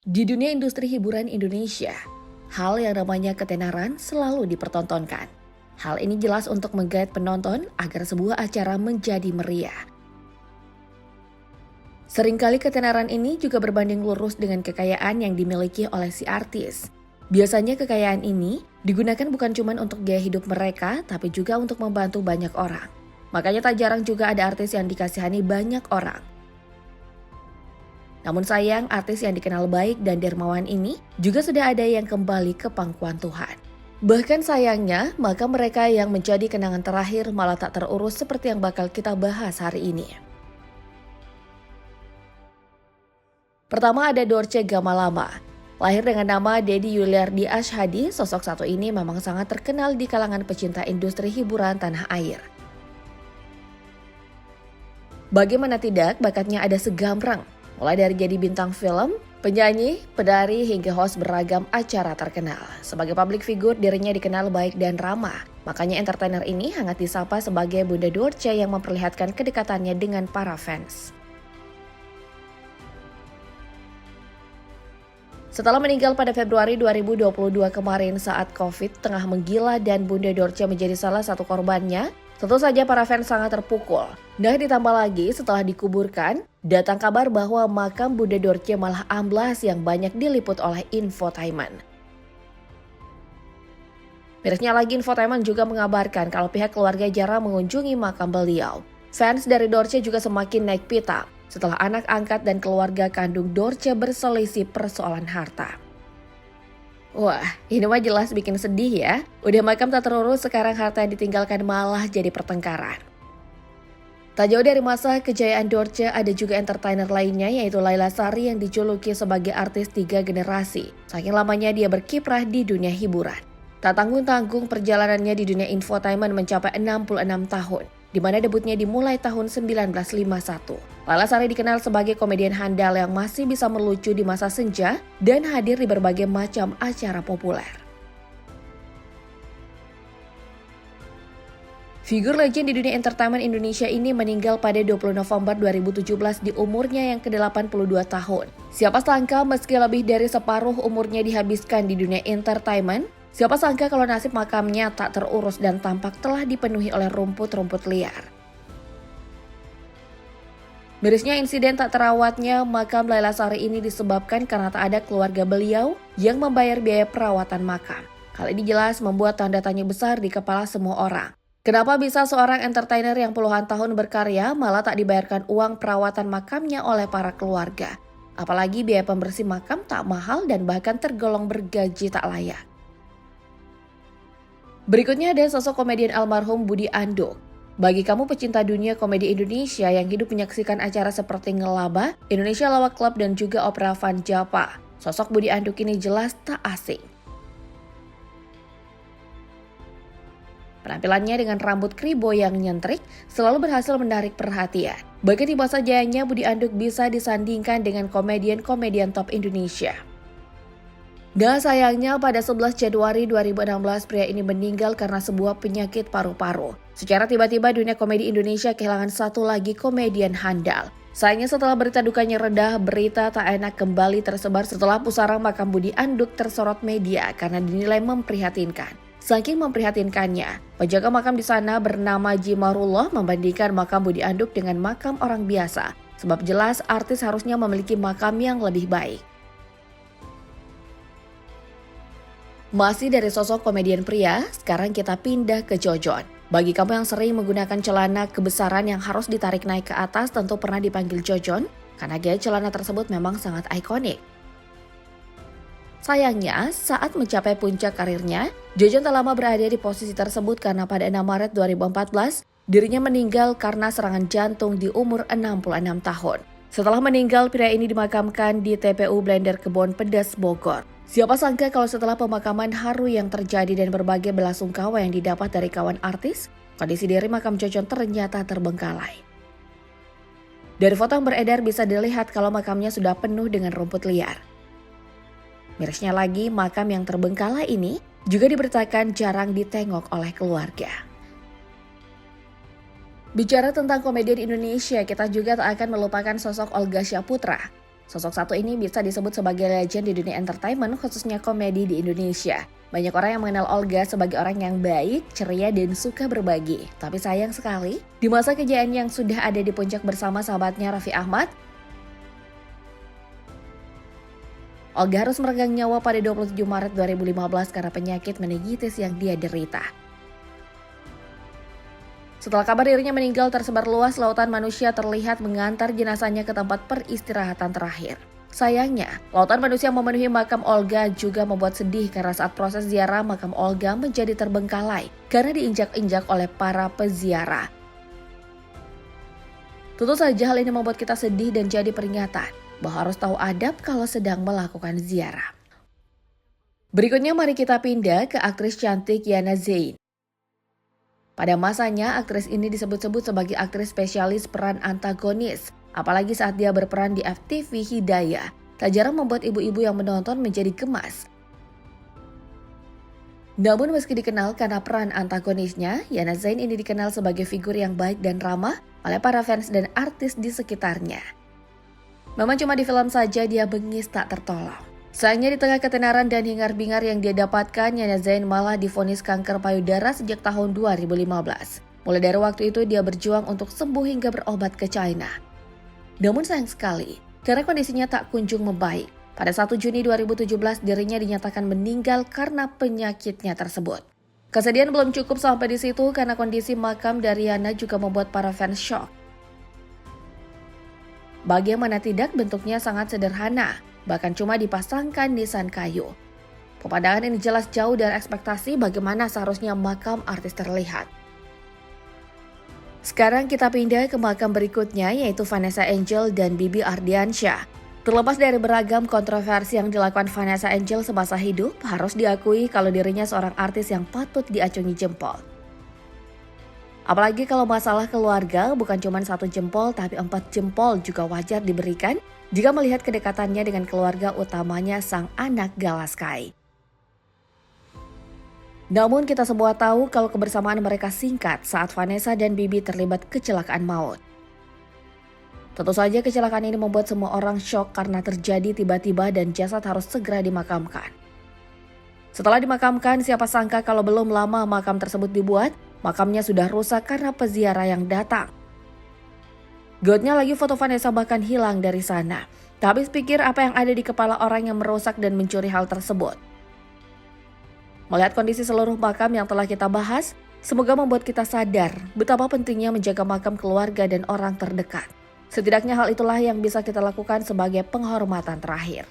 Di dunia industri hiburan Indonesia, hal yang namanya ketenaran selalu dipertontonkan. Hal ini jelas untuk menggait penonton agar sebuah acara menjadi meriah. Seringkali ketenaran ini juga berbanding lurus dengan kekayaan yang dimiliki oleh si artis. Biasanya kekayaan ini digunakan bukan cuma untuk gaya hidup mereka, tapi juga untuk membantu banyak orang. Makanya tak jarang juga ada artis yang dikasihani banyak orang. Namun sayang, artis yang dikenal baik dan dermawan ini juga sudah ada yang kembali ke pangkuan Tuhan. Bahkan sayangnya, maka mereka yang menjadi kenangan terakhir malah tak terurus seperti yang bakal kita bahas hari ini. Pertama ada Dorce Gamalama. Lahir dengan nama Dedi Yuliardi Ashadi, sosok satu ini memang sangat terkenal di kalangan pecinta industri hiburan tanah air. Bagaimana tidak, bakatnya ada segambrang. Mulai dari jadi bintang film, penyanyi, penari, hingga host beragam acara terkenal. Sebagai public figure, dirinya dikenal baik dan ramah. Makanya entertainer ini hangat disapa sebagai Bunda Dorce yang memperlihatkan kedekatannya dengan para fans. Setelah meninggal pada Februari 2022 kemarin saat COVID tengah menggila dan Bunda Dorce menjadi salah satu korbannya, tentu saja para fans sangat terpukul. Nah, ditambah lagi setelah dikuburkan, datang kabar bahwa makam Bunda Dorce malah amblas yang banyak diliput oleh infotainment. Mirisnya lagi, infotainment juga mengabarkan kalau pihak keluarga jarang mengunjungi makam beliau. Fans dari Dorce juga semakin naik pitam setelah anak angkat dan keluarga kandung Dorce berselisih persoalan harta. Wah, ini mah jelas bikin sedih ya. Udah makam tak terurus, sekarang harta yang ditinggalkan malah jadi pertengkaran. Tak jauh dari masa kejayaan Dorce, ada juga entertainer lainnya yaitu Laila Sari yang dijuluki sebagai artis 3 generasi. Saking lamanya dia berkiprah di dunia hiburan. Tak tanggung-tanggung perjalanannya di dunia infotainment mencapai 66 tahun, di mana debutnya dimulai tahun 1951. Laila Sari dikenal sebagai komedian handal yang masih bisa melucu di masa senja dan hadir di berbagai macam acara populer. Figur legend di dunia entertainment Indonesia ini meninggal pada 20 November 2017 di umurnya yang ke-82 tahun. Siapa sangka meski lebih dari separuh umurnya dihabiskan di dunia entertainment, siapa sangka kalau nasib makamnya tak terurus dan tampak telah dipenuhi oleh rumput-rumput liar. Mirisnya insiden tak terawatnya makam Laila Sari ini disebabkan karena tak ada keluarga beliau yang membayar biaya perawatan makam. Hal ini jelas membuat tanda tanya besar di kepala semua orang. Kenapa bisa seorang entertainer yang puluhan tahun berkarya malah tak dibayarkan uang perawatan makamnya oleh para keluarga? Apalagi biaya pembersih makam tak mahal dan bahkan tergolong bergaji tak layak. Berikutnya ada sosok komedian almarhum Budi Anduk. Bagi kamu pecinta dunia komedi Indonesia yang hidup menyaksikan acara seperti Ngelaba, Indonesia Lawak Club dan juga Opera Van Java, sosok Budi Anduk ini jelas tak asing. Penampilannya dengan rambut kribo yang nyentrik selalu berhasil menarik perhatian. Bahkan di masa jayanya Budi Anduk bisa disandingkan dengan komedian-komedian top Indonesia. Dan sayangnya pada 11 Januari 2016 pria ini meninggal karena sebuah penyakit paru-paru. Secara tiba-tiba dunia komedi Indonesia kehilangan satu lagi komedian handal. Sayangnya setelah berita dukanya reda, berita tak enak kembali tersebar setelah pusara makam Budi Anduk tersorot media karena dinilai memprihatinkan. Saking memprihatinkannya, penjaga makam di sana bernama Jimarullah membandingkan makam Budi Anduk dengan makam orang biasa. Sebab jelas artis harusnya memiliki makam yang lebih baik. Masih dari sosok komedian pria, sekarang kita pindah ke Jojon. Bagi kamu yang sering menggunakan celana kebesaran yang harus ditarik naik ke atas tentu pernah dipanggil Jojon, karena gaya celana tersebut memang sangat ikonik. Sayangnya, saat mencapai puncak karirnya, Jojon tak lama berada di posisi tersebut karena pada 6 Maret 2014, dirinya meninggal karena serangan jantung di umur 66 tahun. Setelah meninggal, pria ini dimakamkan di TPU Blender Kebon Pedas, Bogor. Siapa sangka kalau setelah pemakaman haru yang terjadi dan berbagai belasungkawa yang didapat dari kawan artis, kondisi diri makam Jojon ternyata terbengkalai. Dari foto yang beredar bisa dilihat kalau makamnya sudah penuh dengan rumput liar. Mirisnya lagi, makam yang terbengkalai ini juga diberitakan jarang ditengok oleh keluarga. Bicara tentang komedian Indonesia, kita juga tak akan melupakan sosok Olga Syaputra. Sosok satu ini bisa disebut sebagai legend di dunia entertainment, khususnya komedi di Indonesia. Banyak orang yang mengenal Olga sebagai orang yang baik, ceria, dan suka berbagi. Tapi sayang sekali, di masa kejayaan yang sudah ada di puncak bersama sahabatnya Raffi Ahmad, Olga harus meregang nyawa pada 27 Maret 2015 karena penyakit meningitis yang dia derita. Setelah kabar dirinya meninggal tersebar luas, lautan manusia terlihat mengantar jenazahnya ke tempat peristirahatan terakhir. Sayangnya, lautan manusia memenuhi makam Olga juga membuat sedih karena saat proses ziarah makam Olga menjadi terbengkalai karena diinjak-injak oleh para peziarah. Tentu saja hal ini membuat kita sedih dan jadi peringatan bahwa harus tahu adab kalau sedang melakukan ziarah. Berikutnya mari kita pindah ke aktris cantik Yana Zain. Pada masanya, aktris ini disebut-sebut sebagai aktris spesialis peran antagonis, apalagi saat dia berperan di FTV Hidayah. Tak jarang membuat ibu-ibu yang menonton menjadi gemas. Namun meski dikenal karena peran antagonisnya, Yana Zain ini dikenal sebagai figur yang baik dan ramah oleh para fans dan artis di sekitarnya. Memang cuma di film saja dia bengis tak tertolong. Sayangnya di tengah ketenaran dan hingar-bingar yang dia dapatkan, Yana Zain malah divonis kanker payudara sejak tahun 2015. Mulai dari waktu itu dia berjuang untuk sembuh hingga berobat ke China. Namun sayang sekali, karena kondisinya tak kunjung membaik. Pada 1 Juni 2017 dirinya dinyatakan meninggal karena penyakitnya tersebut. Kesedihan belum cukup sampai di situ karena kondisi makam dari Yana juga membuat para fans shock. Bagaimana tidak, bentuknya sangat sederhana. Bahkan cuma dipasangkan nisan kayu. Pemandangan ini jelas jauh dari ekspektasi bagaimana seharusnya makam artis terlihat. Sekarang kita pindah ke makam berikutnya, yaitu Vanessa Angel dan Bibi Ardiansyah. Terlepas dari beragam kontroversi yang dilakukan Vanessa Angel semasa hidup, harus diakui kalau dirinya seorang artis yang patut diacungi jempol. Apalagi kalau masalah keluarga, bukan cuma 1 jempol tapi 4 jempol juga wajar diberikan jika melihat kedekatannya dengan keluarga utamanya sang anak Galaskai. Namun kita semua tahu kalau kebersamaan mereka singkat saat Vanessa dan Bibi terlibat kecelakaan maut. Tentu saja kecelakaan ini membuat semua orang syok karena terjadi tiba-tiba dan jasad harus segera dimakamkan. Setelah dimakamkan, siapa sangka kalau belum lama makam tersebut dibuat, makamnya sudah rusak karena peziarah yang datang. Godnya lagi foto Vanessa bahkan hilang dari sana. Tak habis pikir apa yang ada di kepala orang yang merusak dan mencuri hal tersebut. Melihat kondisi seluruh makam yang telah kita bahas, semoga membuat kita sadar betapa pentingnya menjaga makam keluarga dan orang terdekat. Setidaknya hal itulah yang bisa kita lakukan sebagai penghormatan terakhir.